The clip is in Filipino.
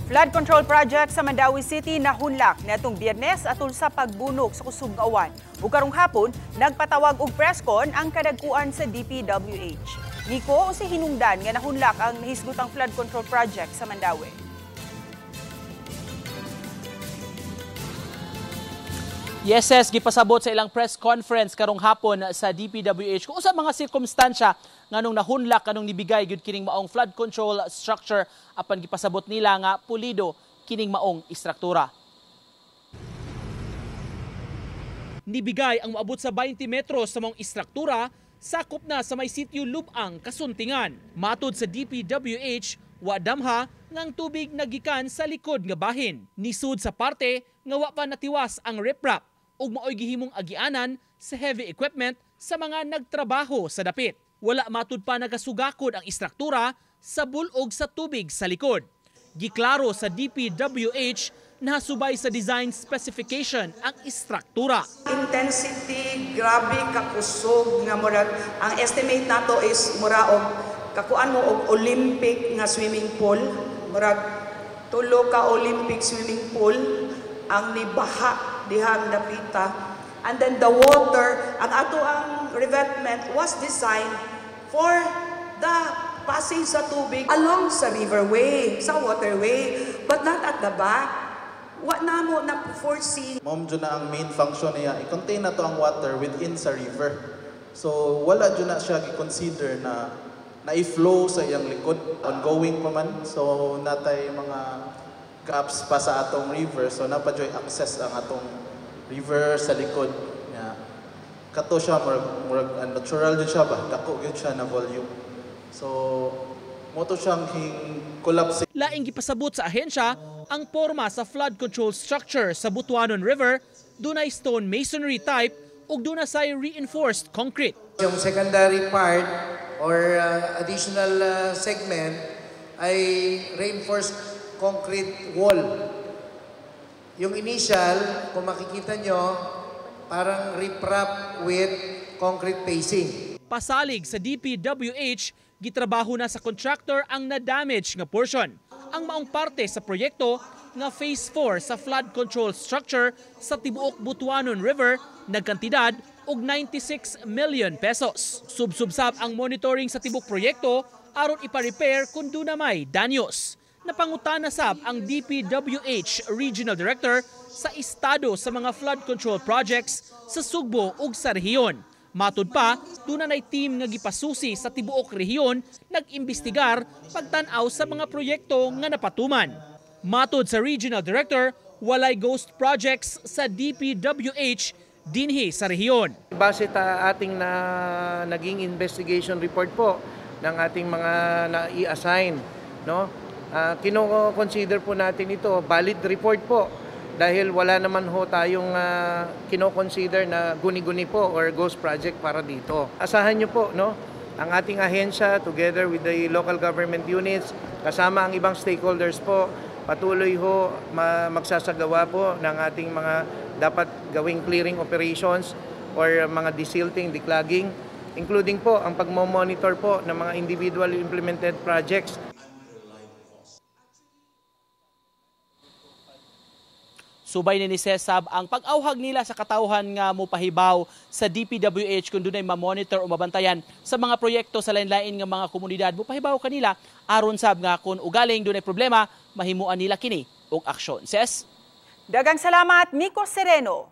Flood control project sa Mandawi City nahunlak netong Biyernes atol sa pagbunok sa kusog nga awan. Ug karong hapon nagpatawag og presscon ang kadagkuan sa DPWH. Niko si hinungdan nga nahunlak ang nahisgutang flood control project sa Mandawi. Yes, gipasabot sa ilang press conference karong hapon sa DPWH kung sa mga sirkumstansya nganong nahunlak kanong nibigay gyud kining maong flood control structure apan gipasabot nila nga pulido kining maong istruktura. Nibigay ang moabot sa 20 metros sa maong istruktura sakop na sa may sitio Lubang, Kasuntingan. Matod sa DPWH, wa damha ngang tubig nagikan sa likod nga bahin. Nisud sa parte nga wa pa natiwas ang riprap ug maoy gihimong agianan sa heavy equipment sa mga nagtrabaho sa dapit. Wala matud pa nagasugakod ang istruktura sa bulog sa tubig sa likod. Giklaro sa DPWH na subay sa design specification ang istruktura. Intensity, grabe kakusog nga murag ang estimate nato is mura og kakuan mo og Olympic nga swimming pool, murag tulo ka Olympic swimming pool ang nibaha dihang dapita. And then the water, ang ato ang revetment was designed for the passing sa tubig along sa riverway, sa waterway, but not at the back. Wa na mo na foresee. Mom dyan na ang main function niya, i-contain na to ang water within sa river. So wala dyan na siya i-consider na i-flow sa iyang likod, ongoing pa man. So natay mga gaps pa sa atong river, so napadyoy access ang atong river sa likod. Yeah. Kato siya, murag natural din siya ba? Dako yun siya na volume. So, moto siyang collapse. Laing gipasabot sa ahensya ang porma sa flood control structure sa Butuanon River, dunay stone masonry type ug dunay reinforced concrete. Yung secondary part or additional segment ay reinforced concrete wall. Yung initial, kung makikita nyo, parang riprap with concrete facing. Pasalig sa DPWH, gitrabaho na sa contractor ang na-damage nga portion. Ang maong parte sa proyekto nga Phase 4 sa flood control structure sa tibuok Butuanon River nagkantidad og 96 million pesos. Subsubsab ang monitoring sa tibok proyekto aron ipa-repair kung duna may danyos. Napangutana sab ang DPWH Regional Director sa estado sa mga flood control projects sa Sugbo ug sa rehiyon. Matud pa, dunay team nga gipasusi sa tibuok rehiyon nag-imbestigar pagtan-aw sa mga proyekto nga napatuman. Matud sa Regional Director, walay ghost projects sa DPWH dinhi sa rehiyon. Base ta ating naging investigation report po ng ating mga na-i-assign, no? Kino-consider po natin ito valid report po dahil wala naman ho tayong kino-consider na guni-guni po or ghost project para dito. Asahan nyo po, no? Ang ating ahensya together with the local government units kasama ang ibang stakeholders po patuloy ho magsasagawa po ng ating mga dapat gawing clearing operations or mga desilting, declogging, including po ang pagmo-monitor po ng mga individual implemented projects. Subay ni Cesab ang pag-awhag nila sa katawhan nga mopahibaw sa DPWH kung dunay ma-monitor o mabantayan sa mga proyekto sa lain-lain nga mga komunidad. Mopahibaw kanila aron sab nga kung ugaling dunay problema mahimuan nila kini og aksyon. Ses? Dagang salamat, Miko Sereno.